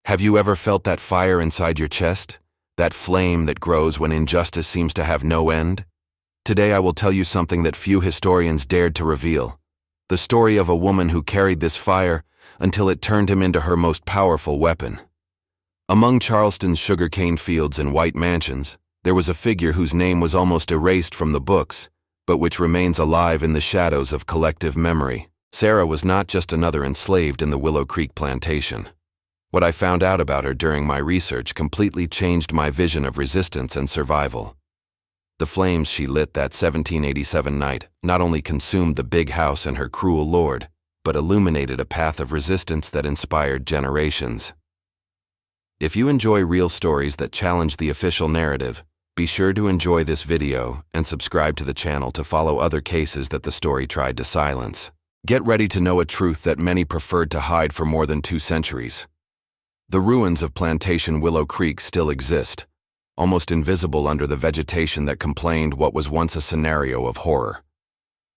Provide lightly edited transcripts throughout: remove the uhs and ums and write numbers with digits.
Have you ever felt that fire inside your chest? That flame that grows when injustice seems to have no end? Today I will tell you something that few historians dared to reveal. The story of a woman who carried this fire until it turned him into her most powerful weapon. Among Charleston's sugarcane fields and white mansions, there was a figure whose name was almost erased from the books, but which remains alive in the shadows of collective memory. Sarah was not just another enslaved in the Willow Creek plantation. What I found out about her during my research completely changed my vision of resistance and survival. The flames she lit that 1787 night not only consumed the big house and her cruel lord, but illuminated a path of resistance that inspired generations. If you enjoy real stories that challenge the official narrative, be sure to enjoy this video and subscribe to the channel to follow other cases that the story tried to silence. Get ready to know a truth that many preferred to hide for more than 2 centuries. The ruins of Plantation Willow Creek still exist, almost invisible under the vegetation that complained what was once a scenario of horror.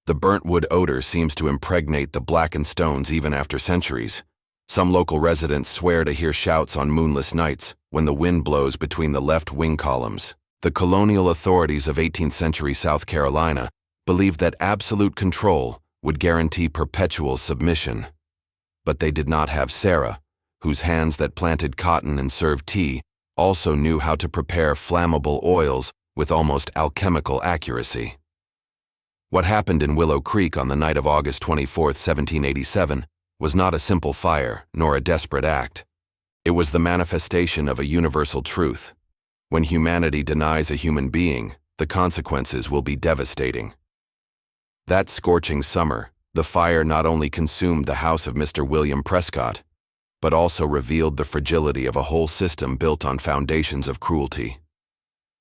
The burnt wood odor seems to impregnate the blackened stones even after centuries. Some local residents swear to hear shouts on moonless nights when the wind blows between the left wing columns. The colonial authorities of 18th century South Carolina believed that absolute control would guarantee perpetual submission. But they did not have Sarah, whose hands that planted cotton and served tea also knew how to prepare flammable oils with almost alchemical accuracy. What happened in Willow Creek on the night of August 24, 1787, was not a simple fire nor a desperate act. It was the manifestation of a universal truth. When humanity denies a human being, the consequences will be devastating. That scorching summer, the fire not only consumed the house of Mr. William Prescott, but also revealed the fragility of a whole system built on foundations of cruelty.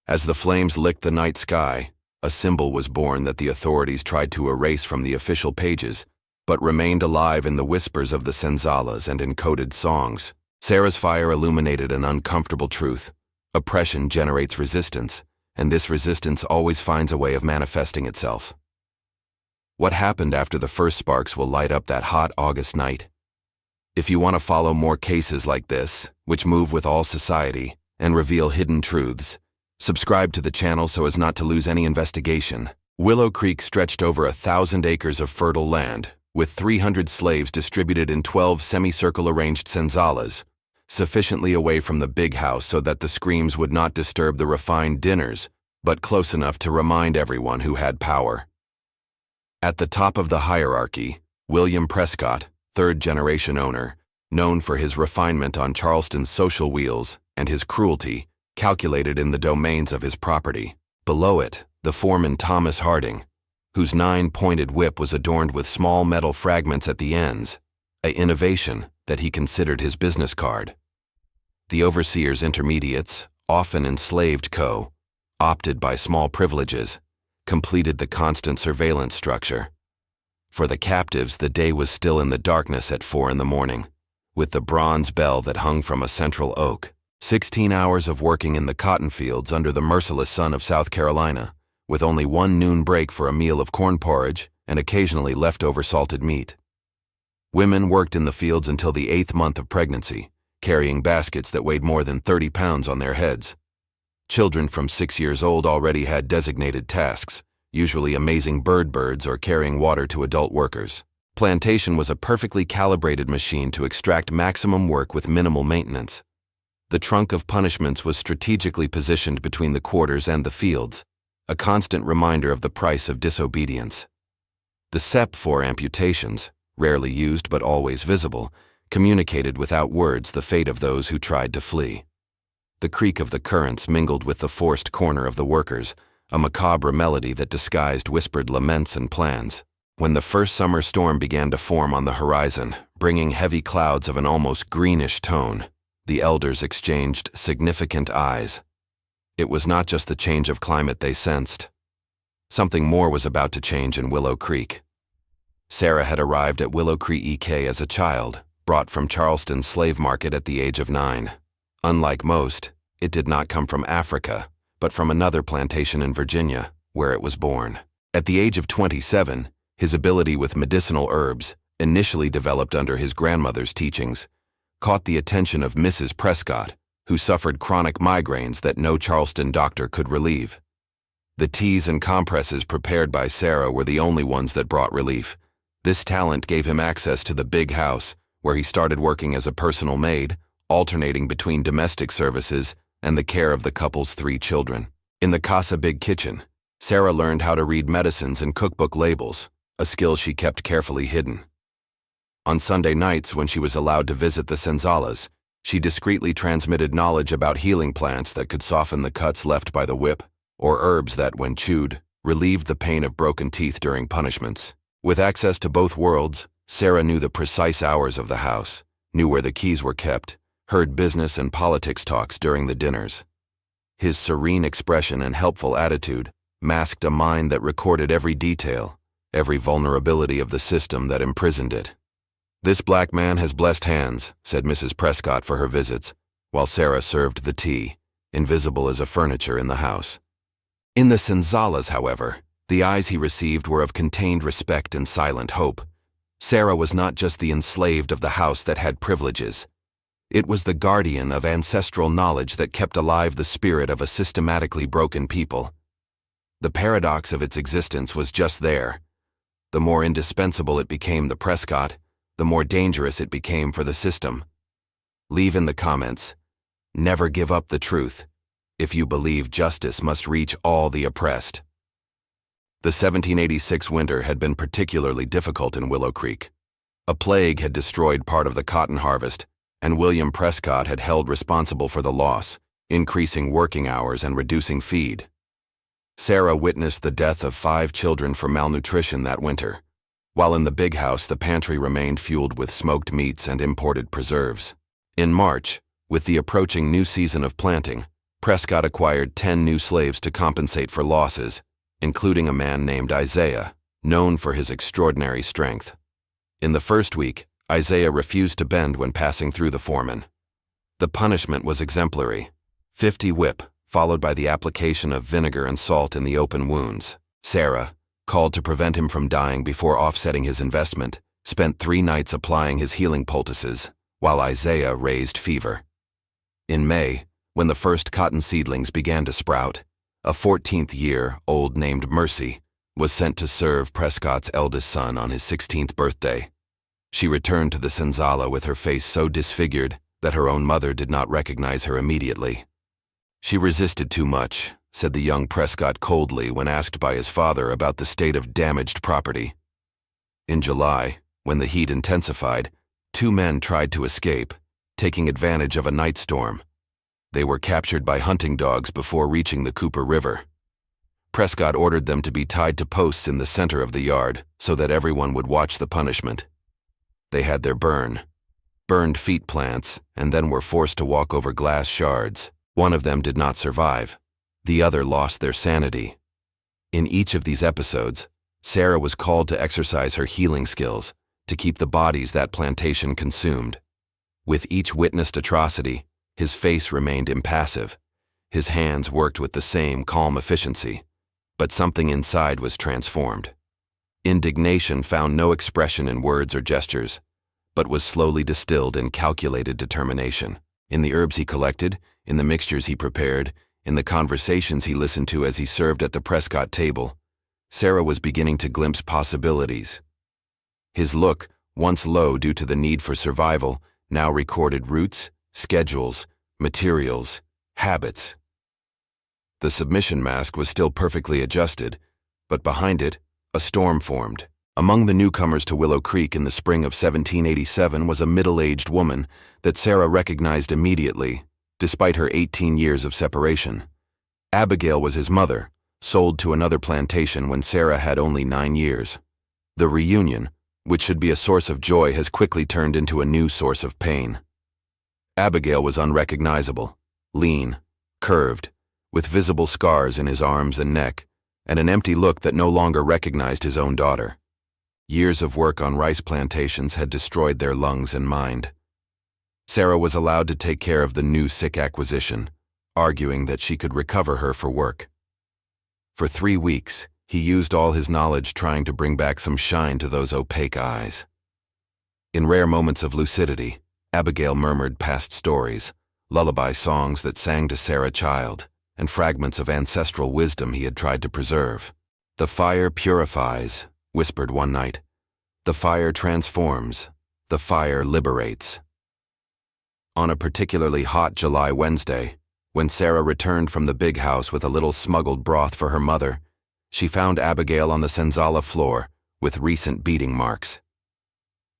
As the flames licked the night sky, a symbol was born that the authorities tried to erase from the official pages, but remained alive in the whispers of the senzalas and encoded songs. Sarah's fire illuminated an uncomfortable truth. Oppression generates resistance, and this resistance always finds a way of manifesting itself. What happened after the first sparks will light up that hot August night? If you want to follow more cases like this, which move with all society and reveal hidden truths, subscribe to the channel so as not to lose any investigation. Willow Creek stretched over 1,000 acres of fertile land, with 300 slaves distributed in 12 semicircle arranged senzalas, sufficiently away from the big house so that the screams would not disturb the refined dinners, but close enough to remind everyone who had power. At the top of the hierarchy, William Prescott, third-generation owner, known for his refinement on Charleston's social wheels and his cruelty, calculated in the domains of his property. Below it, the foreman Thomas Harding, whose 9-pointed whip was adorned with small metal fragments at the ends, an innovation that he considered his business card. The overseer's intermediates, often enslaved opted by small privileges, completed the constant surveillance structure. For the captives, the day was still in the darkness at 4 in the morning, with the bronze bell that hung from a central oak. 16 hours of working in the cotton fields under the merciless sun of South Carolina, with only 1 noon break for a meal of corn porridge and occasionally leftover salted meat. Women worked in the fields until the 8th month of pregnancy, carrying baskets that weighed more than 30 pounds on their heads. Children from 6 years old already had designated tasks, usually amazing birds or carrying water to adult workers. Plantation was a perfectly calibrated machine to extract maximum work with minimal maintenance. The trunk of punishments was strategically positioned between the quarters and the fields, a constant reminder of the price of disobedience. The sep for amputations, rarely used but always visible, communicated without words the fate of those who tried to flee. The creak of the currents mingled with the forced corner of the workers, a macabre melody that disguised whispered laments and plans. When the first summer storm began to form on the horizon, bringing heavy clouds of an almost greenish tone, the elders exchanged significant eyes. It was not just the change of climate they sensed. Something more was about to change in Willow Creek. Sarah had arrived at Willow Creek EK as a child, brought from Charleston's slave market at the age of 9. Unlike most, it did not come from Africa, but from another plantation in Virginia, where it was born. At the age of 27, his ability with medicinal herbs, initially developed under his grandmother's teachings, caught the attention of Mrs. Prescott, who suffered chronic migraines that no Charleston doctor could relieve. The teas and compresses prepared by Sarah were the only ones that brought relief. This talent gave him access to the big house, where he started working as a personal maid, alternating between domestic services and the care of the couple's 3 children. In the Casa Big Kitchen, Sarah learned how to read medicines and cookbook labels, a skill she kept carefully hidden. On Sunday nights, when she was allowed to visit the senzalas, she discreetly transmitted knowledge about healing plants that could soften the cuts left by the whip, or herbs that, when chewed, relieved the pain of broken teeth during punishments. With access to both worlds, Sarah knew the precise hours of the house, knew where the keys were kept, heard business and politics talks during the dinners. His serene expression and helpful attitude masked a mind that recorded every detail, every vulnerability of the system that imprisoned it. "This black man has blessed hands," said Mrs. Prescott for her visits, while Sarah served the tea, invisible as a furniture in the house. In the senzalas, however, the eyes he received were of contained respect and silent hope. Sarah was not just the enslaved of the house that had privileges. It was the guardian of ancestral knowledge that kept alive the spirit of a systematically broken people. The paradox of its existence was just there. The more indispensable it became the Prescott, the more dangerous it became for the system. Leave in the comments, "Never give up the truth if you believe justice must reach all the oppressed." The 1786 winter had been particularly difficult in Willow Creek. A plague had destroyed part of the cotton harvest, and William Prescott had held responsible for the loss, increasing working hours and reducing feed. Sarah witnessed the death of 5 children from malnutrition that winter, while in the big house the pantry remained fueled with smoked meats and imported preserves. In March, with the approaching new season of planting, Prescott acquired 10 new slaves to compensate for losses, including a man named Isaiah, known for his extraordinary strength. In the first week, Isaiah refused to bend when passing through the foreman. The punishment was exemplary: 50 whip, followed by the application of vinegar and salt in the open wounds. Sarah, called to prevent him from dying before offsetting his investment, spent 3 nights applying his healing poultices, while Isaiah raised fever. In May, when the first cotton seedlings began to sprout, a 14th-year-old named Mercy was sent to serve Prescott's eldest son on his 16th birthday. She returned to the senzala with her face so disfigured that her own mother did not recognize her immediately. "She resisted too much," said the young Prescott coldly when asked by his father about the state of damaged property. In July, when the heat intensified, 2 men tried to escape, taking advantage of a night storm. They were captured by hunting dogs before reaching the Cooper River. Prescott ordered them to be tied to posts in the center of the yard so that everyone would watch the punishment. They had their burned feet plants, and then were forced to walk over glass shards. One of them did not survive. The other lost their sanity. In each of these episodes, Sarah was called to exercise her healing skills to keep the bodies that plantation consumed. With each witnessed atrocity, his face remained impassive. His hands worked with the same calm efficiency, but something inside was transformed. Indignation found no expression in words or gestures, but was slowly distilled in calculated determination. In the herbs he collected, in the mixtures he prepared, in the conversations he listened to as he served at the Prescott table, Sarah was beginning to glimpse possibilities. His look, once low due to the need for survival, now recorded routes, schedules, materials, habits. The submission mask was still perfectly adjusted, but behind it, a storm formed. Among the newcomers to Willow Creek in the spring of 1787 was a middle-aged woman that Sarah recognized immediately, despite her 18 years of separation. Abigail was his mother, sold to another plantation when Sarah had only 9 years. The reunion, which should be a source of joy, has quickly turned into a new source of pain. Abigail was unrecognizable, lean, curved, with visible scars in his arms and neck, and an empty look that no longer recognized his own daughter. Years of work on rice plantations had destroyed their lungs and mind. Sarah was allowed to take care of the new sick acquisition, arguing that she could recover her for work. For 3 weeks, he used all his knowledge trying to bring back some shine to those opaque eyes. In rare moments of lucidity, Abigail murmured past stories, lullaby songs that sang to Sarah child, and fragments of ancestral wisdom he had tried to preserve. "The fire purifies," whispered one night. "The fire transforms. The fire liberates." On a particularly hot July Wednesday, when Sarah returned from the big house with a little smuggled broth for her mother, she found Abigail on the senzala floor with recent beating marks.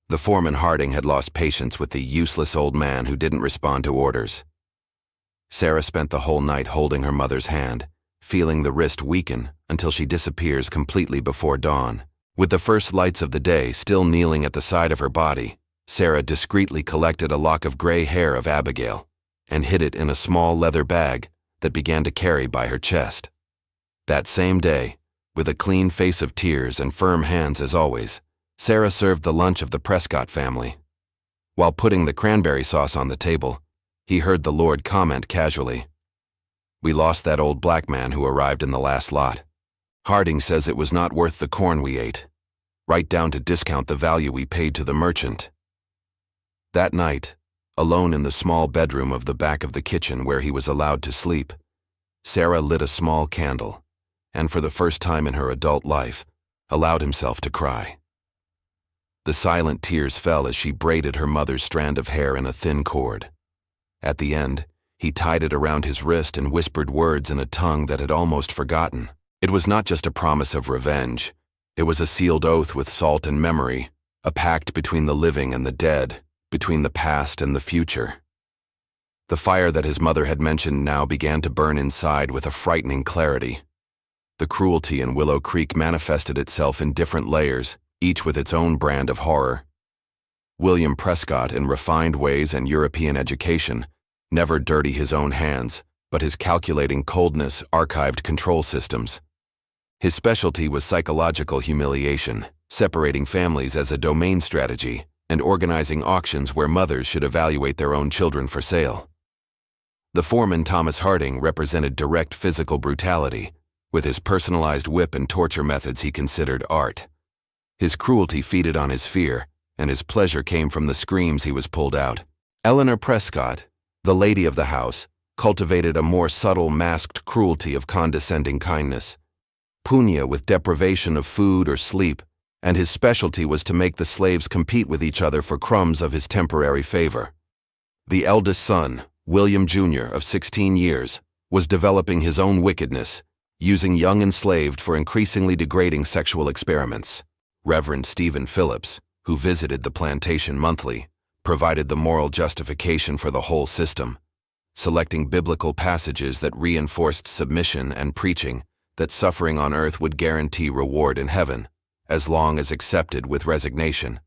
The foreman Harding had lost patience with the useless old man who didn't respond to orders. Sarah spent the whole night holding her mother's hand, feeling the wrist weaken until she disappears completely before dawn. With the first lights of the day still kneeling at the side of her body, Sarah discreetly collected a lock of gray hair of Abigail and hid it in a small leather bag that began to carry by her chest. That same day, with a clean face of tears and firm hands as always, Sarah served the lunch of the Prescott family. While putting the cranberry sauce on the table, he heard the Lord comment casually, "We lost that old black man who arrived in the last lot. Harding says it was not worth the corn we ate, right down to discount the value we paid to the merchant." That night, alone in the small bedroom of the back of the kitchen where he was allowed to sleep, Sarah lit a small candle, and for the first time in her adult life, allowed himself to cry. The silent tears fell as she braided her mother's strand of hair in a thin cord. At the end, he tied it around his wrist and whispered words in a tongue that had almost forgotten. It was not just a promise of revenge. It was a sealed oath with salt and memory, a pact between the living and the dead, between the past and the future. The fire that his mother had mentioned now began to burn inside with a frightening clarity. The cruelty in Willow Creek manifested itself in different layers, each with its own brand of horror. William Prescott, in refined ways and European education, never dirty his own hands, but his calculating coldness archived control systems. His specialty was psychological humiliation, separating families as a domain strategy, and organizing auctions where mothers should evaluate their own children for sale. The foreman Thomas Harding represented direct physical brutality, with his personalized whip and torture methods he considered art. His cruelty feeded on his fear, and his pleasure came from the screams he was pulled out. Eleanor Prescott, the lady of the house, cultivated a more subtle masked cruelty of condescending kindness. Punya with deprivation of food or sleep, and his specialty was to make the slaves compete with each other for crumbs of his temporary favor. The eldest son, William Jr., of 16 years, was developing his own wickedness, using young enslaved for increasingly degrading sexual experiments. Reverend Stephen Phillips, who visited the plantation monthly, provided the moral justification for the whole system, selecting biblical passages that reinforced submission and preaching that suffering on earth would guarantee reward in heaven, as long as accepted with resignation.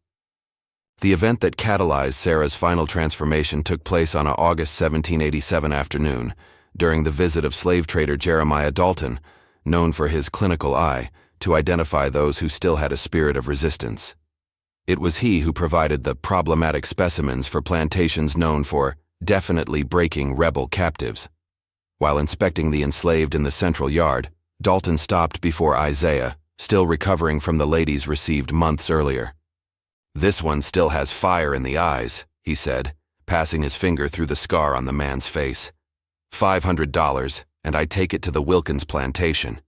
The event that catalyzed Sarah's final transformation took place on an August 1787 afternoon, during the visit of slave trader Jeremiah Dalton, known for his clinical eye, to identify those who still had a spirit of resistance. It was he who provided the problematic specimens for plantations known for definitely breaking rebel captives. While inspecting the enslaved in the central yard, Dalton stopped before Isaiah, still recovering from the ladies received months earlier. "This one still has fire in the eyes," he said, passing his finger through the scar on the man's face. $500, and I take it to the Wilkins plantation.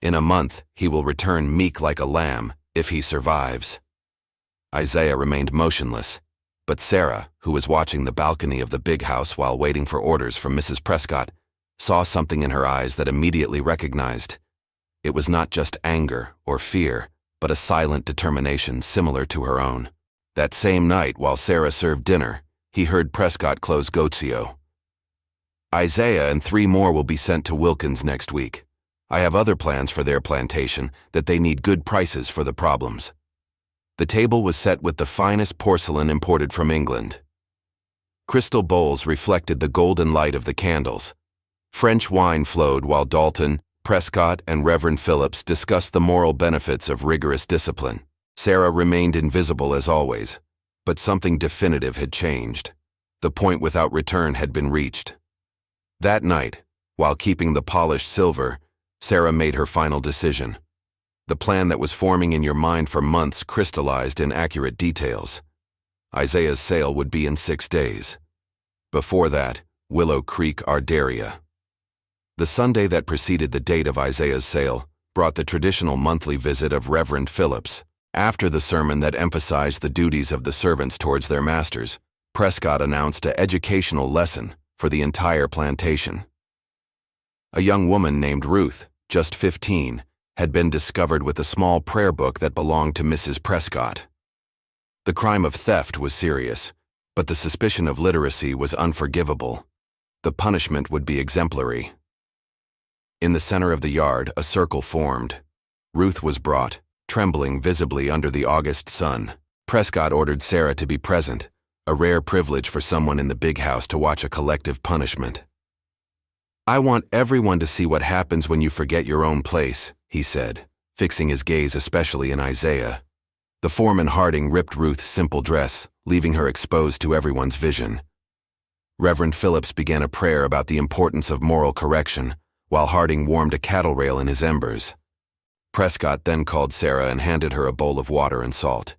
In a month, he will return meek like a lamb, if he survives." Isaiah remained motionless, but Sarah, who was watching the balcony of the big house while waiting for orders from Mrs. Prescott, saw something in her eyes that immediately recognized. It was not just anger or fear, but a silent determination similar to her own. That same night, while Sarah served dinner, he heard Prescott close Gozio. "Isaiah and 3 more will be sent to Wilkins next week. I have other plans for their plantation that they need good prices for the problems." The table was set with the finest porcelain imported from England. Crystal bowls reflected the golden light of the candles. French wine flowed while Dalton, Prescott, and Reverend Phillips discussed the moral benefits of rigorous discipline. Sarah remained invisible as always, but something definitive had changed. The point without return had been reached. That night, while keeping the polished silver, Sarah made her final decision. The plan that was forming in your mind for months crystallized in accurate details. Isaiah's sale would be in 6 days. Before that, Willow Creek, Ardaria. The Sunday that preceded the date of Isaiah's sale brought the traditional monthly visit of Reverend Phillips. After the sermon that emphasized the duties of the servants towards their masters, Prescott announced an educational lesson for the entire plantation. A young woman named Ruth, just 15, had been discovered with a small prayer book that belonged to Mrs. Prescott. The crime of theft was serious, but the suspicion of literacy was unforgivable. The punishment would be exemplary. In the center of the yard, a circle formed. Ruth was brought, trembling visibly under the August sun. Prescott ordered Sarah to be present, a rare privilege for someone in the big house to watch a collective punishment. "I want everyone to see what happens when you forget your own place," he said, fixing his gaze especially in Isaiah. The foreman Harding ripped Ruth's simple dress, leaving her exposed to everyone's vision. Reverend Phillips began a prayer about the importance of moral correction, while Harding warmed a cattle rail in his embers. Prescott then called Sarah and handed her a bowl of water and salt.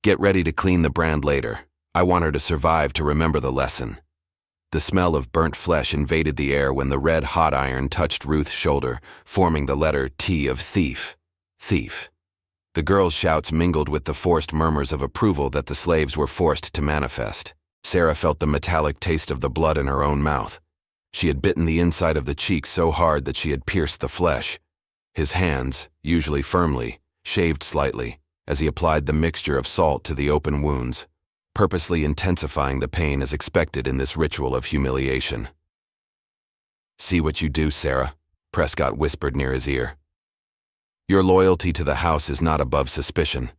"Get ready to clean the brand later. I want her to survive to remember the lesson." The smell of burnt flesh invaded the air when the red hot iron touched Ruth's shoulder, forming the letter T of thief. Thief. The girl's shouts mingled with the forced murmurs of approval that the slaves were forced to manifest. Sarah felt the metallic taste of the blood in her own mouth. She had bitten the inside of the cheek so hard that she had pierced the flesh. His hands, usually firmly, shaved slightly, as he applied the mixture of salt to the open wounds, purposely intensifying the pain as expected in this ritual of humiliation. "See what you do, Sarah," Prescott whispered near his ear. "Your loyalty to the house is not above suspicion.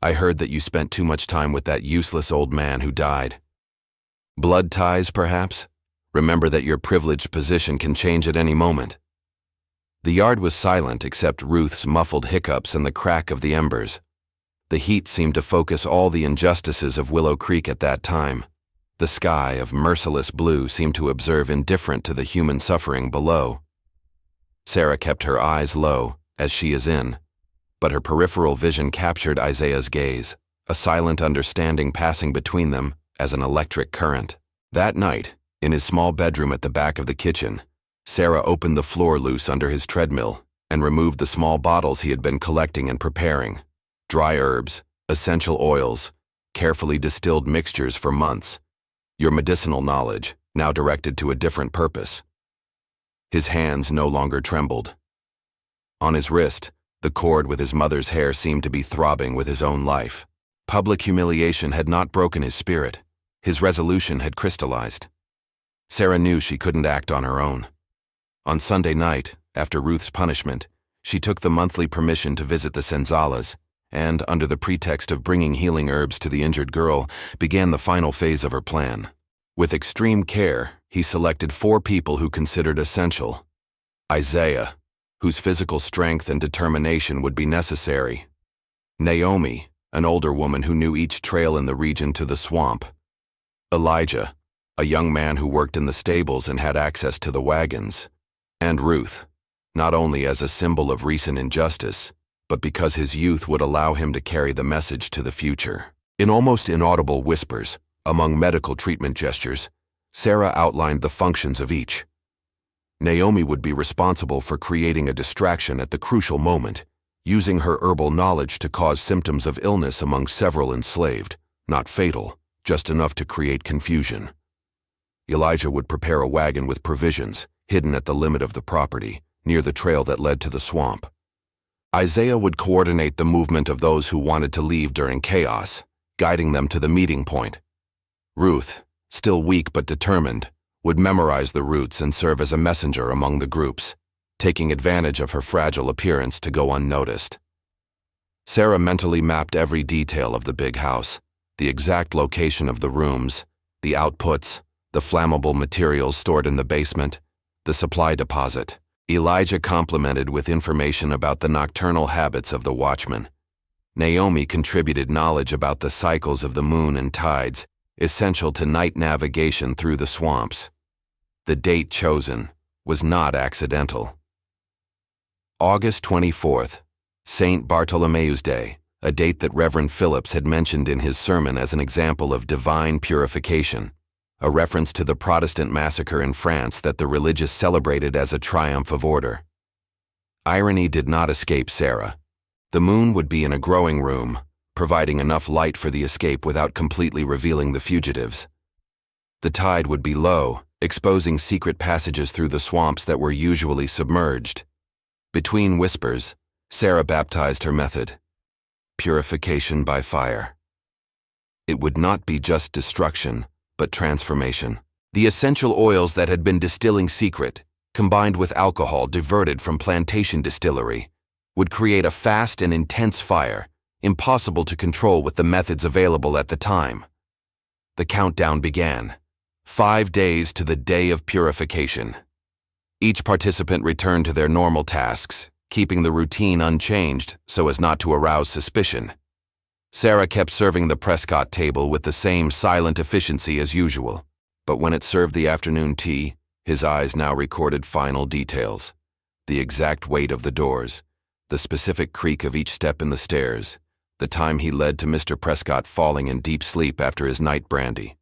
I heard that you spent too much time with that useless old man who died. Blood ties, perhaps? Remember that your privileged position can change at any moment." The yard was silent except Ruth's muffled hiccups and the crack of the embers. The heat seemed to focus all the injustices of Willow Creek at that time. The sky of merciless blue seemed to observe indifferent to the human suffering below. Sarah kept her eyes low, as she is in, but her peripheral vision captured Isaiah's gaze, a silent understanding passing between them as an electric current. That night, in his small bedroom at the back of the kitchen, Sarah opened the floor loose under his treadmill and removed the small bottles he had been collecting and preparing. Dry herbs, essential oils, carefully distilled mixtures for months. Your medicinal knowledge, now directed to a different purpose. His hands no longer trembled. On his wrist, the cord with his mother's hair seemed to be throbbing with his own life. Public humiliation had not broken his spirit. His resolution had crystallized. Sarah knew she couldn't act on her own. On Sunday night, after Ruth's punishment, she took the monthly permission to visit the Senzalas, and, under the pretext of bringing healing herbs to the injured girl, began the final phase of her plan. With extreme care, he selected 4 people who considered essential. Isaiah, whose physical strength and determination would be necessary. Naomi, an older woman who knew each trail in the region to the swamp. Elijah, a young man who worked in the stables and had access to the wagons. And Ruth, not only as a symbol of recent injustice, but because his youth would allow him to carry the message to the future. In almost inaudible whispers, among medical treatment gestures, Sarah outlined the functions of each. Naomi would be responsible for creating a distraction at the crucial moment, using her herbal knowledge to cause symptoms of illness among several enslaved, not fatal, just enough to create confusion. Elijah would prepare a wagon with provisions, hidden at the limit of the property, near the trail that led to the swamp. Isaiah would coordinate the movement of those who wanted to leave during chaos, guiding them to the meeting point. Ruth, still weak but determined, would memorize the routes and serve as a messenger among the groups, taking advantage of her fragile appearance to go unnoticed. Sarah mentally mapped every detail of the big house, the exact location of the rooms, the outputs, the flammable materials stored in the basement, the supply deposit. Elijah complemented with information about the nocturnal habits of the watchmen. Naomi contributed knowledge about the cycles of the moon and tides, essential to night navigation through the swamps. The date chosen was not accidental. August 24th, St. Bartholomew's Day, a date that Reverend Phillips had mentioned in his sermon as an example of divine purification, a reference to the Protestant massacre in France that the religious celebrated as a triumph of order. Irony did not escape Sarah. The moon would be in a growing room, providing enough light for the escape without completely revealing the fugitives. The tide would be low, exposing secret passages through the swamps that were usually submerged. Between whispers, Sarah baptized her method: purification by fire. It would not be just destruction, but transformation. The essential oils that had been distilling secret, combined with alcohol diverted from plantation distillery, would create a fast and intense fire, impossible to control with the methods available at the time. The countdown began. 5 days to the day of purification. Each participant returned to their normal tasks, keeping the routine unchanged so as not to arouse suspicion. Sarah kept serving the Prescott table with the same silent efficiency as usual, but when it served the afternoon tea, his eyes now recorded final details: the exact weight of the doors, the specific creak of each step in the stairs, the time he led to Mr. Prescott falling in deep sleep after his night brandy.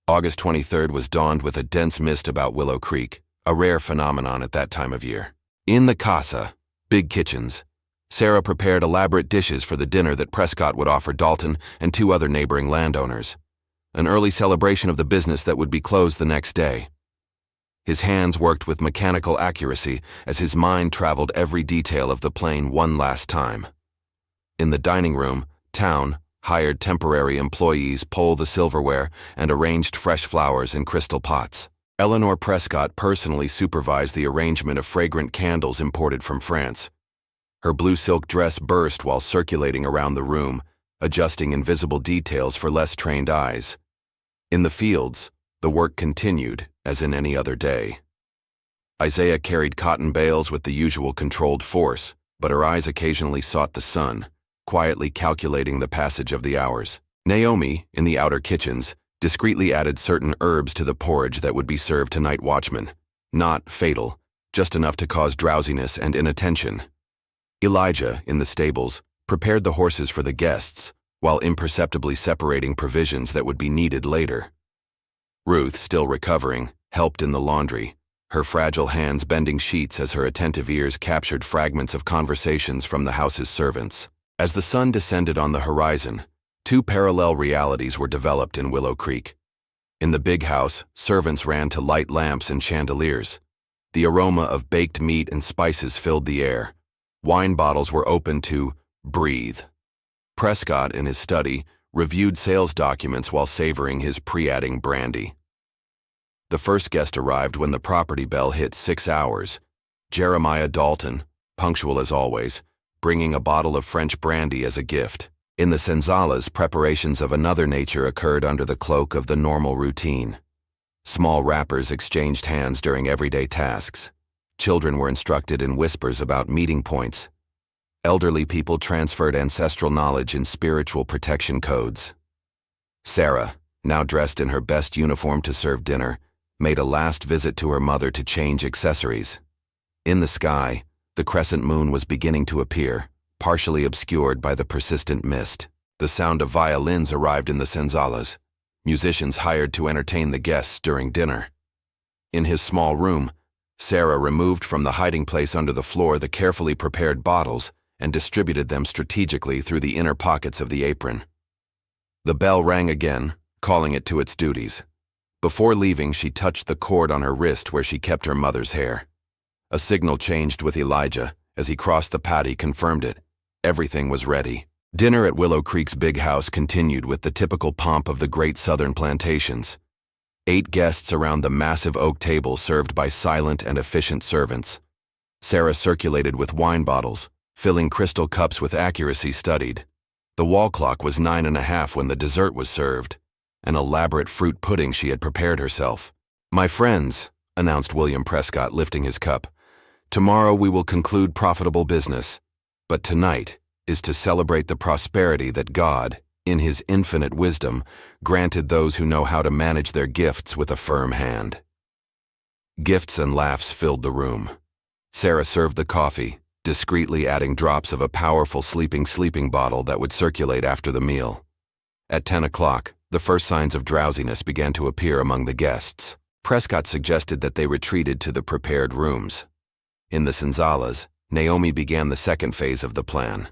August 23rd was dawned with a dense mist about Willow Creek, a rare phenomenon at that time of year. In the casa, big kitchens, Sarah prepared elaborate dishes for the dinner that Prescott would offer Dalton and 2 other neighboring landowners, an early celebration of the business that would be closed the next day. His hands worked with mechanical accuracy as his mind traveled every detail of the plane one last time. In the dining room, Town hired temporary employees pull the silverware and arranged fresh flowers in crystal pots. Eleanor Prescott personally supervised the arrangement of fragrant candles imported from France. Her blue silk dress burst while circulating around the room, adjusting invisible details for less trained eyes. In the fields, the work continued, as in any other day. Isaiah carried cotton bales with the usual controlled force, but her eyes occasionally sought the sun, quietly calculating the passage of the hours. Naomi, in the outer kitchens, discreetly added certain herbs to the porridge that would be served to night watchmen. Not fatal, just enough to cause drowsiness and inattention. Elijah, in the stables, prepared the horses for the guests, while imperceptibly separating provisions that would be needed later. Ruth, still recovering, helped in the laundry, her fragile hands bending sheets as her attentive ears captured fragments of conversations from the house's servants. As the sun descended on the horizon, 2 parallel realities were developed in Willow Creek. In the big house, servants ran to light lamps and chandeliers. The aroma of baked meat and spices filled the air. Wine bottles were opened to breathe. Prescott, in his study, reviewed sales documents while savoring his pre-adding brandy. The first guest arrived when the property bell hit 6 hours. Jeremiah Dalton, punctual as always, bringing a bottle of French brandy as a gift. In the senzalas, preparations of another nature occurred under the cloak of the normal routine. Small wrappers exchanged hands during everyday tasks. Children were instructed in whispers about meeting points. Elderly people transferred ancestral knowledge in spiritual protection codes. Sarah, now dressed in her best uniform to serve dinner, made a last visit to her mother to change accessories. In the sky, the crescent moon was beginning to appear, partially obscured by the persistent mist. The sound of violins arrived in the senzalas, musicians hired to entertain the guests during dinner. In his small room, Sarah removed from the hiding place under the floor the carefully prepared bottles and distributed them strategically through the inner pockets of the apron. The bell rang again, calling it to its duties. Before leaving, she touched the cord on her wrist where she kept her mother's hair. A signal changed with Elijah. As he crossed the patio, confirmed it. Everything was ready. Dinner at Willow Creek's big house continued with the typical pomp of the great southern plantations. 8 guests around the massive oak table served by silent and efficient servants. Sarah circulated with wine bottles, filling crystal cups with accuracy studied. The wall clock was 9:30 when the dessert was served, an elaborate fruit pudding she had prepared herself. "My friends," announced William Prescott, lifting his cup, "tomorrow we will conclude profitable business, but tonight is to celebrate the prosperity that God, in His infinite wisdom, granted those who know how to manage their gifts with a firm hand." Gifts and laughs filled the room. Sarah served the coffee, discreetly adding drops of a powerful sleeping bottle that would circulate after the meal. At 10 o'clock, the first signs of drowsiness began to appear among the guests. Prescott suggested that they retreated to the prepared rooms. In the senzalas, Naomi began the second phase of the plan.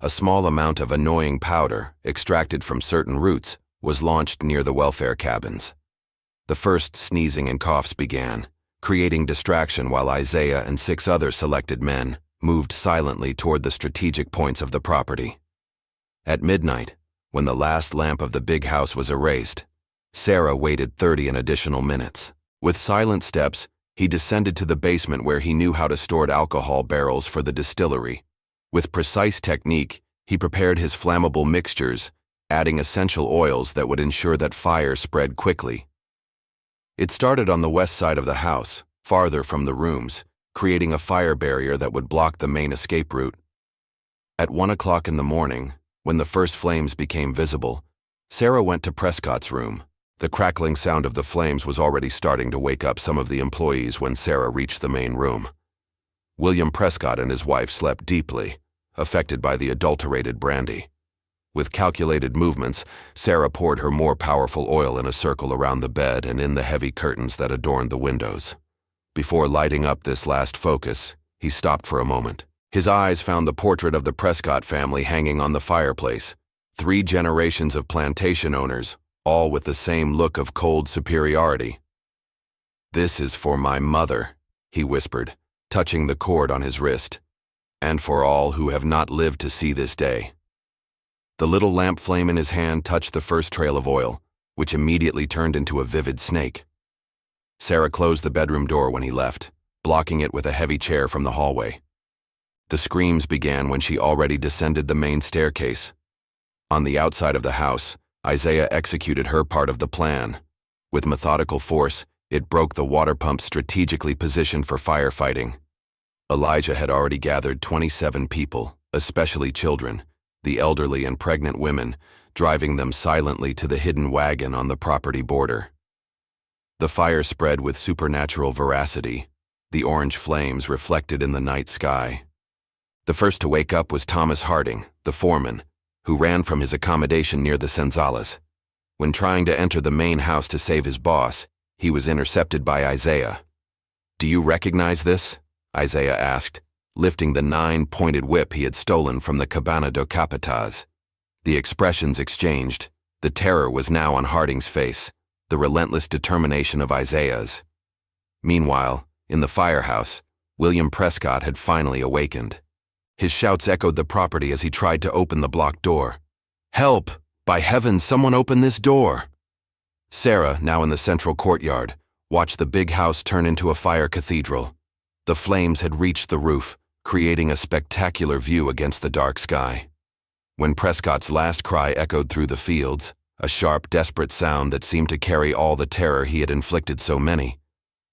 A small amount of annoying powder, extracted from certain roots, was launched near the welfare cabins. The first sneezing and coughs began, creating distraction while Isaiah and 6 other selected men moved silently toward the strategic points of the property. At midnight, when the last lamp of the big house was erased, Sarah waited 30 additional minutes. With silent steps, he descended to the basement where he knew how to store alcohol barrels for the distillery. With precise technique, he prepared his flammable mixtures, adding essential oils that would ensure that fire spread quickly. It started on the west side of the house, farther from the rooms, creating a fire barrier that would block the main escape route. At 1 o'clock in the morning, when the first flames became visible, Sarah went to Prescott's room. The crackling sound of the flames was already starting to wake up some of the employees when Sarah reached the main room. William Prescott and his wife slept deeply, affected by the adulterated brandy. With calculated movements, Sarah poured her more powerful oil in a circle around the bed and in the heavy curtains that adorned the windows. Before lighting up this last focus, he stopped for a moment. His eyes found the portrait of the Prescott family hanging on the fireplace. 3 generations of plantation owners, all with the same look of cold superiority. "This is for my mother," he whispered, touching the cord on his wrist, "and for all who have not lived to see this day." The little lamp flame in his hand touched the first trail of oil, which immediately turned into a vivid snake. Sarah closed the bedroom door when he left, blocking it with a heavy chair from the hallway. The screams began when she already descended the main staircase. On the outside of the house, Isaiah executed her part of the plan. With methodical force, it broke the water pumps strategically positioned for firefighting. Elijah had already gathered 27 people, especially children, the elderly and pregnant women, driving them silently to the hidden wagon on the property border. The fire spread with supernatural veracity, the orange flames reflected in the night sky. The first to wake up was Thomas Harding, the foreman, who ran from his accommodation near the senzalas. When trying to enter the main house to save his boss, he was intercepted by Isaiah. "Do you recognize this?" Isaiah asked, lifting the 9-pointed whip he had stolen from the Cabana do Capataz. The expressions exchanged. The terror was now on Harding's face, the relentless determination of Isaiah's. Meanwhile, in the firehouse, William Prescott had finally awakened. His shouts echoed the property as he tried to open the blocked door. "Help! By heavens, someone open this door!" Sarah, now in the central courtyard, watched the big house turn into a fire cathedral. The flames had reached the roof, creating a spectacular view against the dark sky. When Prescott's last cry echoed through the fields, a sharp, desperate sound that seemed to carry all the terror he had inflicted so many,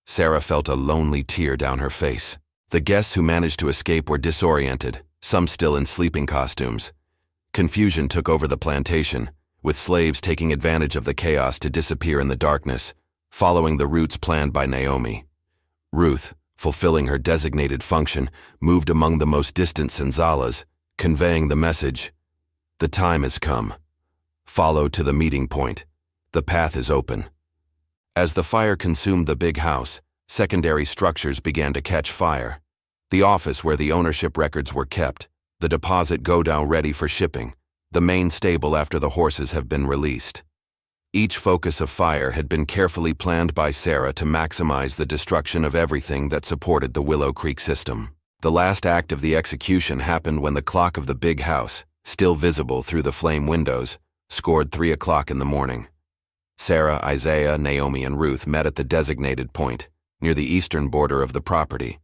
Sarah felt a lonely tear down her face. The guests who managed to escape were disoriented, some still in sleeping costumes. Confusion took over the plantation, with slaves taking advantage of the chaos to disappear in the darkness, following the routes planned by Naomi. Ruth, fulfilling her designated function, moved among the most distant senzalas, conveying the message, "The time has come. Follow to the meeting point. The path is open." As the fire consumed the big house, secondary structures began to catch fire. The office where the ownership records were kept, the deposit go-down ready for shipping, the main stable after the horses have been released. Each focus of fire had been carefully planned by Sarah to maximize the destruction of everything that supported the Willow Creek system. The last act of the execution happened when the clock of the big house, still visible through the flame windows, scored 3 o'clock in the morning. Sarah, Isaiah, Naomi, and Ruth met at the designated point, near the eastern border of the property.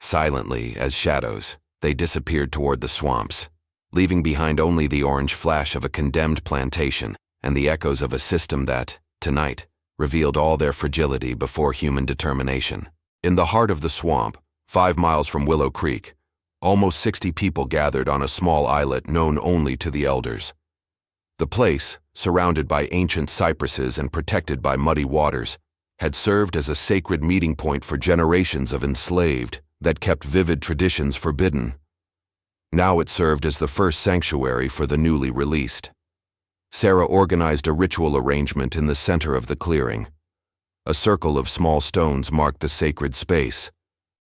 Silently, as shadows, they disappeared toward the swamps, leaving behind only the orange flash of a condemned plantation and the echoes of a system that, tonight, revealed all their fragility before human determination. In the heart of the swamp, 5 miles from Willow Creek, almost 60 people gathered on a small islet known only to the elders. The place, surrounded by ancient cypresses and protected by muddy waters, had served as a sacred meeting point for generations of enslaved that kept vivid traditions forbidden. Now it served as the first sanctuary for the newly released. Sarah organized a ritual arrangement in the center of the clearing. A circle of small stones marked the sacred space.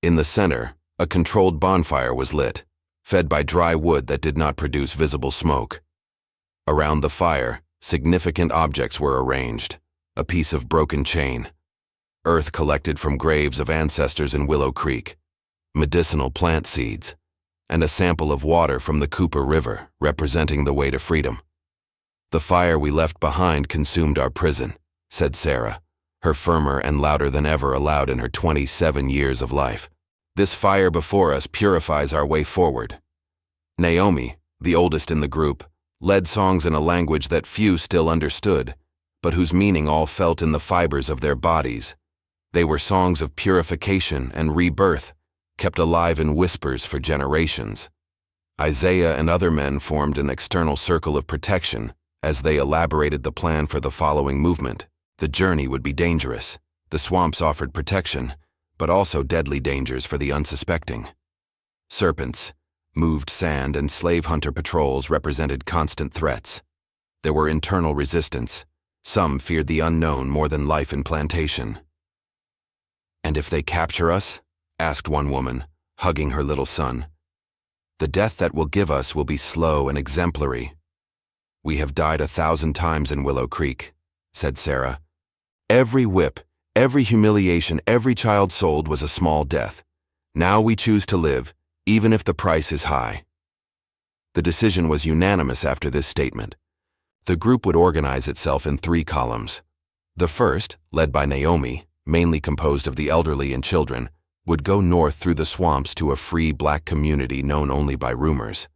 In the center, a controlled bonfire was lit, fed by dry wood that did not produce visible smoke. Around the fire, significant objects were arranged: a piece of broken chain, earth collected from graves of ancestors in Willow Creek, medicinal plant seeds, and a sample of water from the Cooper River, representing the way to freedom. "The fire we left behind consumed our prison," said Sarah, her firmer and louder than ever aloud in her 27 years of life. "This fire before us purifies our way forward." Naomi, the oldest in the group, led songs in a language that few still understood, but whose meaning all felt in the fibers of their bodies. They were songs of purification and rebirth, kept alive in whispers for generations. Isaiah and other men formed an external circle of protection as they elaborated the plan for the following movement. The journey would be dangerous. The swamps offered protection, but also deadly dangers for the unsuspecting. Serpents, moved sand, and slave hunter patrols represented constant threats. There were internal resistance. Some feared the unknown more than life in plantation. "And if they capture us?" asked one woman, hugging her little son. "The death that will give us will be slow and exemplary." "We have died 1,000 times in Willow Creek," said Sarah. "Every whip, every humiliation, every child sold was a small death. Now we choose to live, even if the price is high." The decision was unanimous after this statement. The group would organize itself in 3 columns. The first, led by Naomi, mainly composed of the elderly and children, would go north through the swamps to a free black community known only by rumors.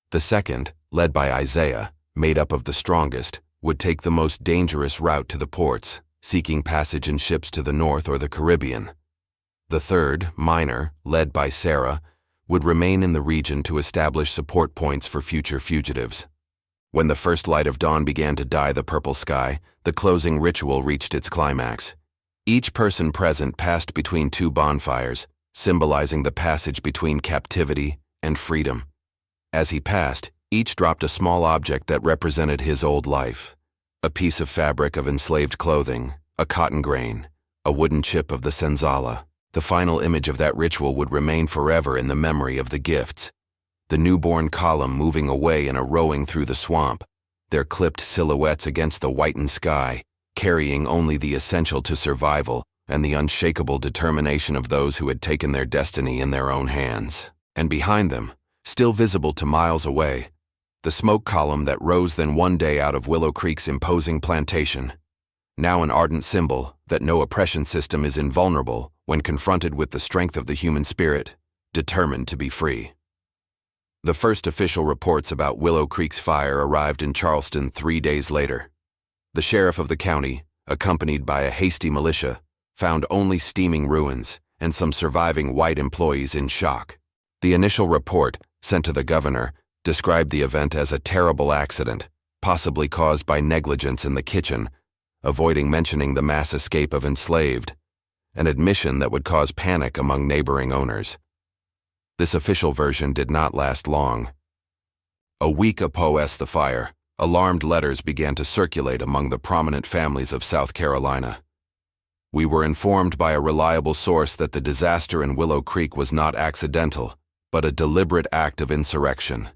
The second, led by Isaiah, made up of the strongest, would take the most dangerous route to the ports, seeking passage in ships to the north or the Caribbean. The third, Minor, led by Sarah, would remain in the region to establish support points for future fugitives. When the first light of dawn began to dye the purple sky, the closing ritual reached its climax. Each person present passed between 2 bonfires, symbolizing the passage between captivity and freedom. As he passed, each dropped a small object that represented his old life: a piece of fabric of enslaved clothing, a cotton grain, a wooden chip of the senzala. The final image of that ritual would remain forever in the memory of the gifts. The newborn column moving away and rowing through the swamp, their clipped silhouettes against the whitened sky, carrying only the essential to survival and the unshakable determination of those who had taken their destiny in their own hands. And behind them, still visible to miles away, the smoke column that rose then one day out of Willow Creek's imposing plantation, now an ardent symbol that no oppression system is invulnerable when confronted with the strength of the human spirit, determined to be free. The first official reports about Willow Creek's fire arrived in Charleston 3 days later. The sheriff of the county, accompanied by a hasty militia, found only steaming ruins and some surviving white employees in shock. The initial report, sent to the governor, described the event as a terrible accident, possibly caused by negligence in the kitchen, avoiding mentioning the mass escape of enslaved, an admission that would cause panic among neighboring owners. This official version did not last long. A week upon the fire, alarmed letters began to circulate among the prominent families of South Carolina. We were informed by a reliable source that the disaster in Willow Creek was not accidental, but a deliberate act of insurrection.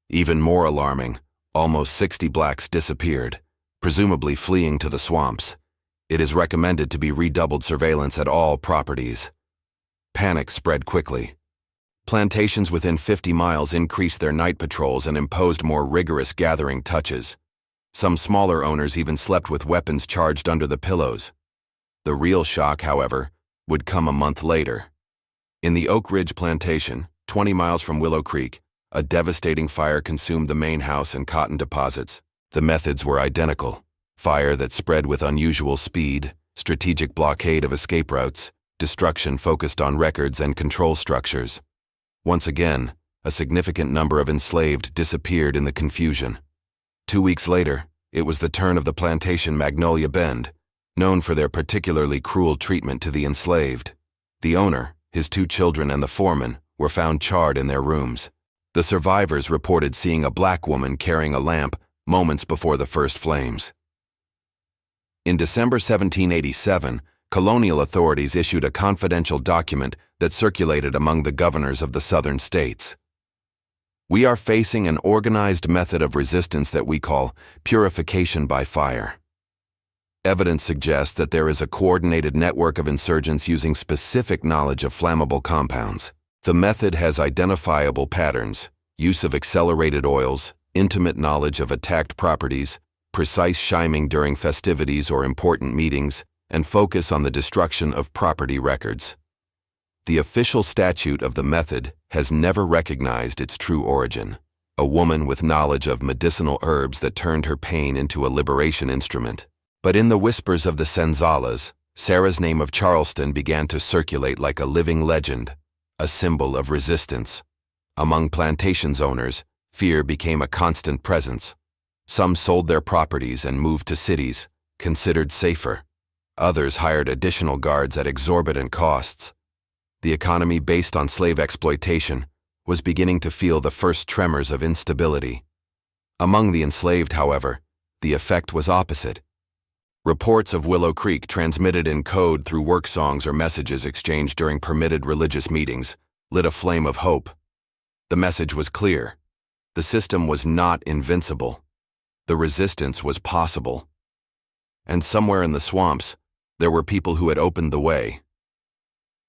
Even more alarming, almost 60 blacks disappeared, presumably fleeing to the swamps. It is recommended to be redoubled surveillance at all properties. Panic spread quickly. Plantations within 50 miles increased their night patrols and imposed more rigorous gathering touches. Some smaller owners even slept with weapons charged under the pillows. The real shock, however, would come a month later. In the Oak Ridge plantation, 20 miles from Willow Creek, a devastating fire consumed the main house and cotton deposits. The methods were identical: fire that spread with unusual speed, strategic blockade of escape routes, destruction focused on records and control structures. Once again, a significant number of enslaved disappeared in the confusion. 2 weeks later, it was the turn of the plantation Magnolia Bend, known for their particularly cruel treatment to the enslaved. The owner, his 2 children, and the foreman were found charred in their rooms. The survivors reported seeing a black woman carrying a lamp moments before the first flames. In December 1787, colonial authorities issued a confidential document that circulated among the governors of the southern states. We are facing an organized method of resistance that we call purification by fire. Evidence suggests that there is a coordinated network of insurgents using specific knowledge of flammable compounds. The method has identifiable patterns: use of accelerated oils, intimate knowledge of attacked properties, precise chiming during festivities or important meetings, and focus on the destruction of property records. The official statute of the method has never recognized its true origin: a woman with knowledge of medicinal herbs that turned her pain into a liberation instrument. But in the whispers of the senzalas, Sarah's name of Charleston began to circulate like a living legend, a symbol of resistance. Among plantations owners, fear became a constant presence. Some sold their properties and moved to cities, considered safer. Others hired additional guards at exorbitant costs. The economy based on slave exploitation was beginning to feel the first tremors of instability. Among the enslaved, however, the effect was opposite. Reports of Willow Creek transmitted in code through work songs or messages exchanged during permitted religious meetings lit a flame of hope. The message was clear. The system was not invincible. The resistance was possible. And somewhere in the swamps, there were people who had opened the way.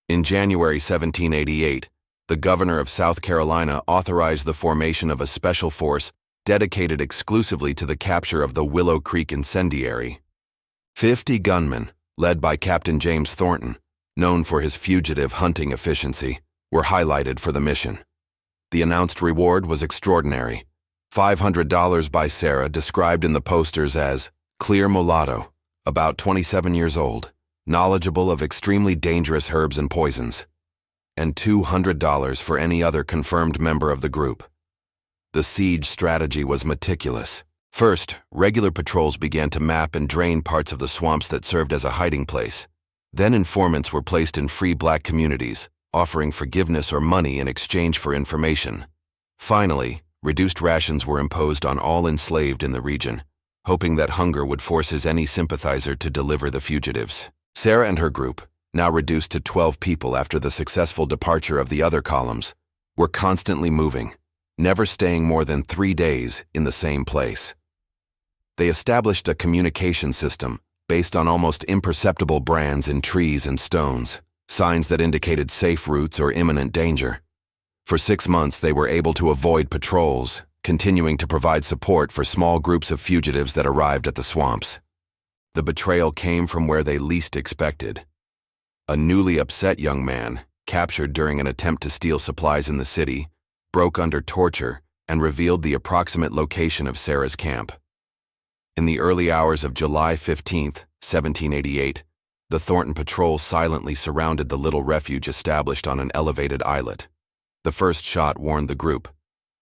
In January 1788, the governor of South Carolina authorized the formation of a special force dedicated exclusively to the capture of the Willow Creek incendiary. 50 gunmen, led by Captain James Thornton, known for his fugitive hunting efficiency, were highlighted for the mission. The announced reward was extraordinary: $500 by Sarah, described in the posters as clear mulatto, about 27 years old, knowledgeable of extremely dangerous herbs and poisons, and $200 for any other confirmed member of the group. The siege strategy was meticulous. First, regular patrols began to map and drain parts of the swamps that served as a hiding place. Then informants were placed in free black communities, offering forgiveness or money in exchange for information. Finally, reduced rations were imposed on all enslaved in the region, hoping that hunger would force any sympathizer to deliver the fugitives. Sarah and her group, now reduced to 12 people after the successful departure of the other columns, were constantly moving, never staying more than 3 days in the same place. They established a communication system based on almost imperceptible brands in trees and stones, signs that indicated safe routes or imminent danger. For 6 months, they were able to avoid patrols, continuing to provide support for small groups of fugitives that arrived at the swamps. The betrayal came from where they least expected. A newly upset young man, captured during an attempt to steal supplies in the city, broke under torture and revealed the approximate location of Sarah's camp. In the early hours of July 15, 1788, the Thornton patrol silently surrounded the little refuge established on an elevated islet. The first shot warned the group.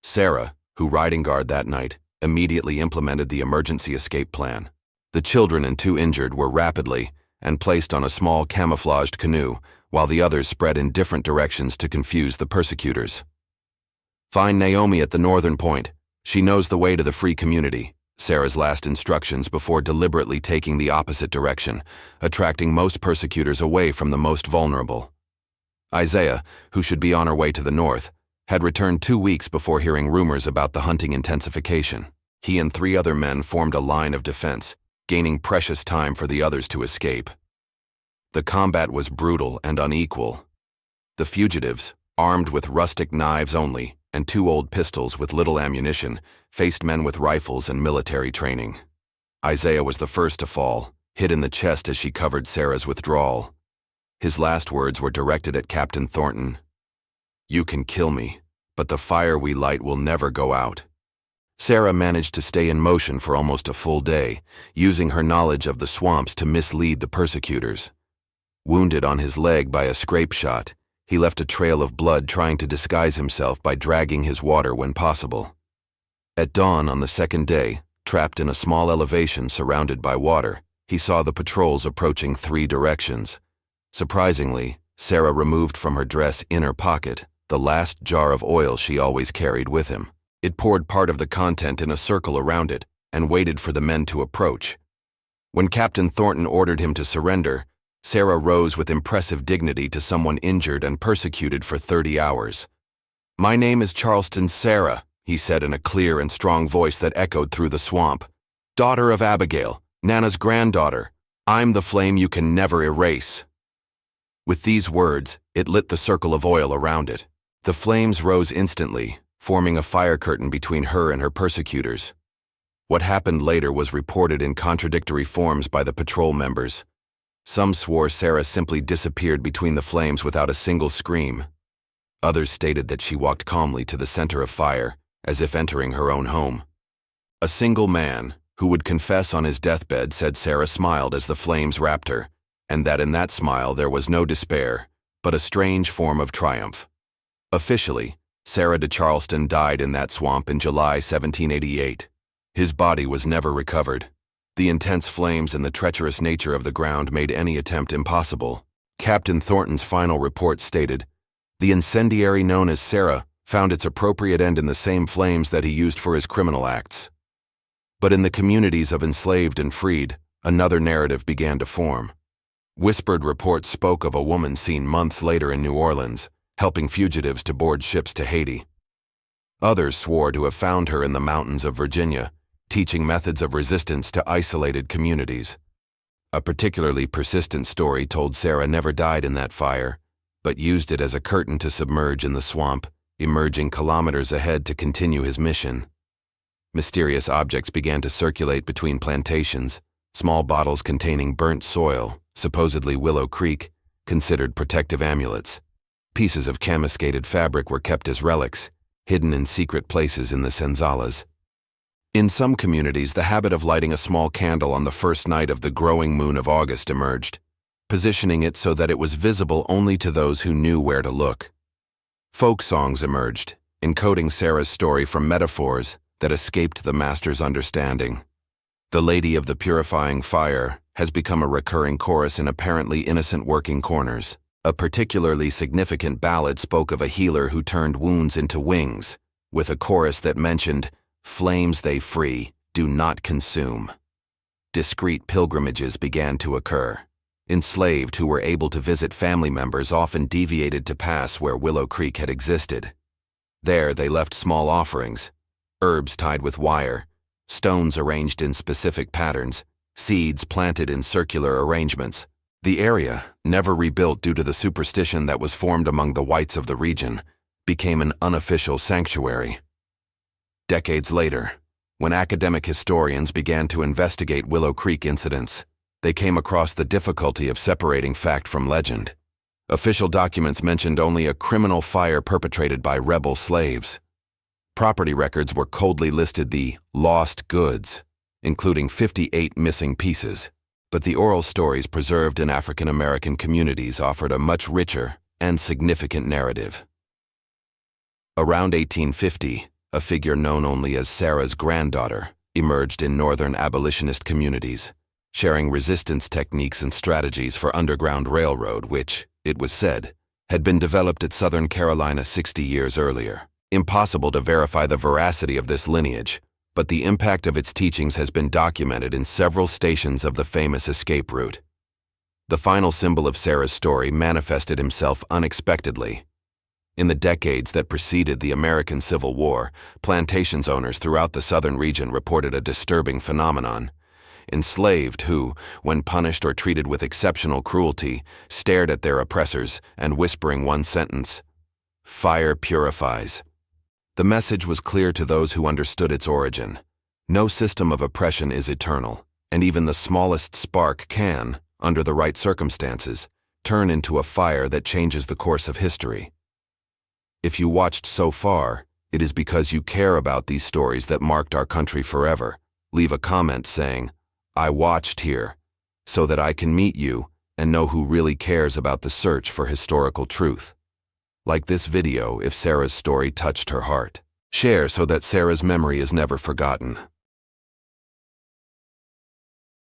Sarah, who riding guard that night, immediately implemented the emergency escape plan. The children and 2 injured were rapidly and placed on a small camouflaged canoe, while the others spread in different directions to confuse the persecutors. "Find Naomi at the northern point. She knows the way to the free community," Sarah's last instructions before deliberately taking the opposite direction, attracting most persecutors away from the most vulnerable. Isaiah, who should be on her way to the north, had returned 2 weeks before hearing rumors about the hunting intensification. He and 3 other men formed a line of defense, gaining precious time for the others to escape. The combat was brutal and unequal. The fugitives, armed with rustic knives only, and 2 old pistols with little ammunition, faced men with rifles and military training. Isaiah was the first to fall, hit in the chest as she covered Sarah's withdrawal. His last words were directed at Captain Thornton. "You can kill me, but the fire we light will never go out." Sarah managed to stay in motion for almost a full day, using her knowledge of the swamps to mislead the persecutors. Wounded on his leg by a scrape shot, he left a trail of blood trying to disguise himself by dragging his water when possible. At dawn on the second day, trapped in a small elevation surrounded by water, he saw the patrols approaching 3 directions. Surprisingly, Sarah removed from her dress inner pocket the last jar of oil she always carried with him. It poured part of the content in a circle around it and waited for the men to approach. When Captain Thornton ordered him to surrender, Sarah rose with impressive dignity to someone injured and persecuted for 30 hours. "My name is Charleston Sarah," he said in a clear and strong voice that echoed through the swamp. "Daughter of Abigail, Nana's granddaughter. I'm the flame you can never erase." With these words, it lit the circle of oil around it. The flames rose instantly, forming a fire curtain between her and her persecutors. What happened later was reported in contradictory forms by the patrol members. Some swore Sarah simply disappeared between the flames without a single scream. Others stated that she walked calmly to the center of fire, as if entering her own home. A single man, who would confess on his deathbed, said Sarah smiled as the flames wrapped her, and that in that smile there was no despair, but a strange form of triumph. Officially, Sarah de Charleston died in that swamp in July 1788. His body was never recovered. The intense flames and the treacherous nature of the ground made any attempt impossible. Captain Thornton's final report stated, "The incendiary known as Sarah found its appropriate end in the same flames that he used for his criminal acts." But in the communities of enslaved and freed, another narrative began to form. Whispered reports spoke of a woman seen months later in New Orleans, helping fugitives to board ships to Haiti. Others swore to have found her in the mountains of Virginia, teaching methods of resistance to isolated communities. A particularly persistent story told Sarah never died in that fire, but used it as a curtain to submerge in the swamp, emerging kilometers ahead to continue his mission. Mysterious objects began to circulate between plantations, small bottles containing burnt soil, supposedly Willow Creek, considered protective amulets. Pieces of camascated fabric were kept as relics, hidden in secret places in the senzalas. In some communities, the habit of lighting a small candle on the first night of the growing moon of August emerged, positioning it so that it was visible only to those who knew where to look. Folk songs emerged, encoding Sarah's story from metaphors that escaped the master's understanding. "The Lady of the Purifying Fire" has become a recurring chorus in apparently innocent working corners. A particularly significant ballad spoke of a healer who turned wounds into wings, with a chorus that mentioned, "Flames they free, do not consume." Discreet pilgrimages began to occur. Enslaved who were able to visit family members often deviated to pass where Willow Creek had existed. There they left small offerings, herbs tied with wire, stones arranged in specific patterns, seeds planted in circular arrangements. The area, never rebuilt due to the superstition that was formed among the whites of the region, became an unofficial sanctuary. Decades later, when academic historians began to investigate Willow Creek incidents, they came across the difficulty of separating fact from legend. Official documents mentioned only a criminal fire perpetrated by rebel slaves. Property records were coldly listed the lost goods, including 58 missing pieces. But the oral stories preserved in African American communities offered a much richer and significant narrative. Around 1850, a figure known only as Sarah's granddaughter emerged in northern abolitionist communities, sharing resistance techniques and strategies for Underground Railroad, which, it was said, had been developed at Southern Carolina 60 years earlier. Impossible to verify the veracity of this lineage, but the impact of its teachings has been documented in several stations of the famous escape route. The final symbol of Sarah's story manifested himself unexpectedly. In the decades that preceded the American Civil War, plantations owners throughout the southern region reported a disturbing phenomenon. Enslaved who, when punished or treated with exceptional cruelty, stared at their oppressors and whispering one sentence, "Fire purifies." The message was clear to those who understood its origin. No system of oppression is eternal, and even the smallest spark can, under the right circumstances, turn into a fire that changes the course of history. If you watched so far, it is because you care about these stories that marked our country forever. Leave a comment saying, "I watched here," so that I can meet you and know who really cares about the search for historical truth. Like this video if Sarah's story touched her heart. Share so that Sarah's memory is never forgotten.